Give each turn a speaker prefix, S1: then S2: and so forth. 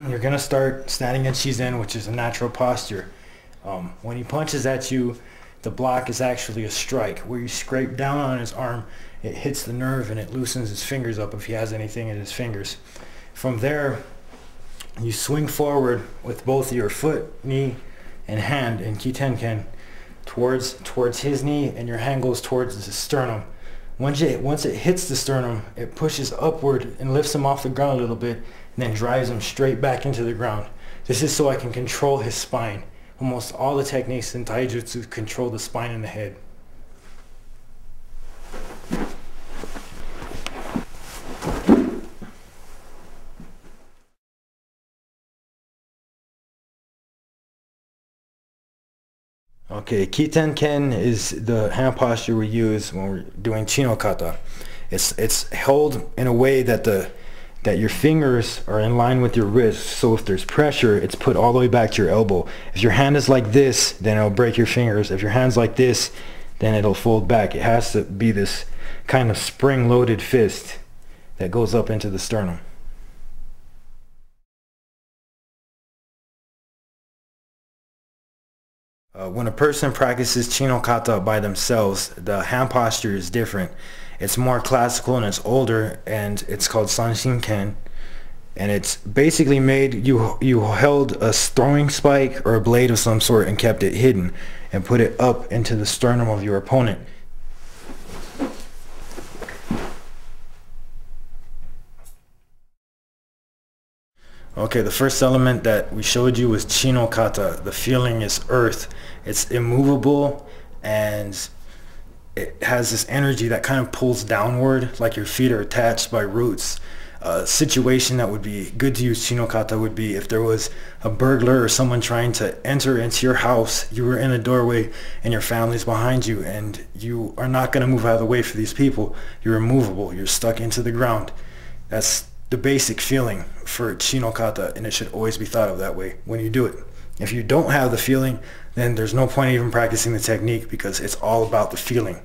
S1: You're gonna start standing at Shizen, which is a natural posture. When he punches at you, the block is actually a strike. Where you scrape down on his arm, it hits the nerve and it loosens his fingers up if he has anything in his fingers. From there, you swing forward with both your foot, knee, and hand in Kiten-ken towards his knee, and your hand goes towards the sternum. Once it hits the sternum, it pushes upward and lifts him off the ground a little bit, and then drives him straight back into the ground. This is so I can control his spine. Almost all the techniques in taijutsu control the spine and the head. Okay, Kiten-ken is the hand posture we use when we're doing Chino Kata. It's held in a way that your fingers are in line with your wrist, so if there's pressure, it's put all the way back to your elbow. If your hand is like this, then it'll break your fingers. If your hand's like this, then it'll fold back. It has to be this kind of spring-loaded fist that goes up into the sternum. When a person practices Chino Kata by themselves, the hand posture is different. It's more classical and it's older, and it's called Sanshin-ken. And it's basically made, you held a throwing spike or a blade of some sort and kept it hidden and put it up into the sternum of your opponent. Okay, the first element that we showed you was Chino Kata. The feeling is earth. It's immovable and it has this energy that kind of pulls downward, like your feet are attached by roots. A situation that would be good to use Chino Kata would be if there was a burglar or someone trying to enter into your house, you were in a doorway and your family's behind you, and you are not going to move out of the way for these people. You're immovable. You're stuck into the ground. That's the basic feeling for Chino Kata, and it should always be thought of that way when you do it. If you don't have the feeling, then there's no point even practicing the technique, because it's all about the feeling.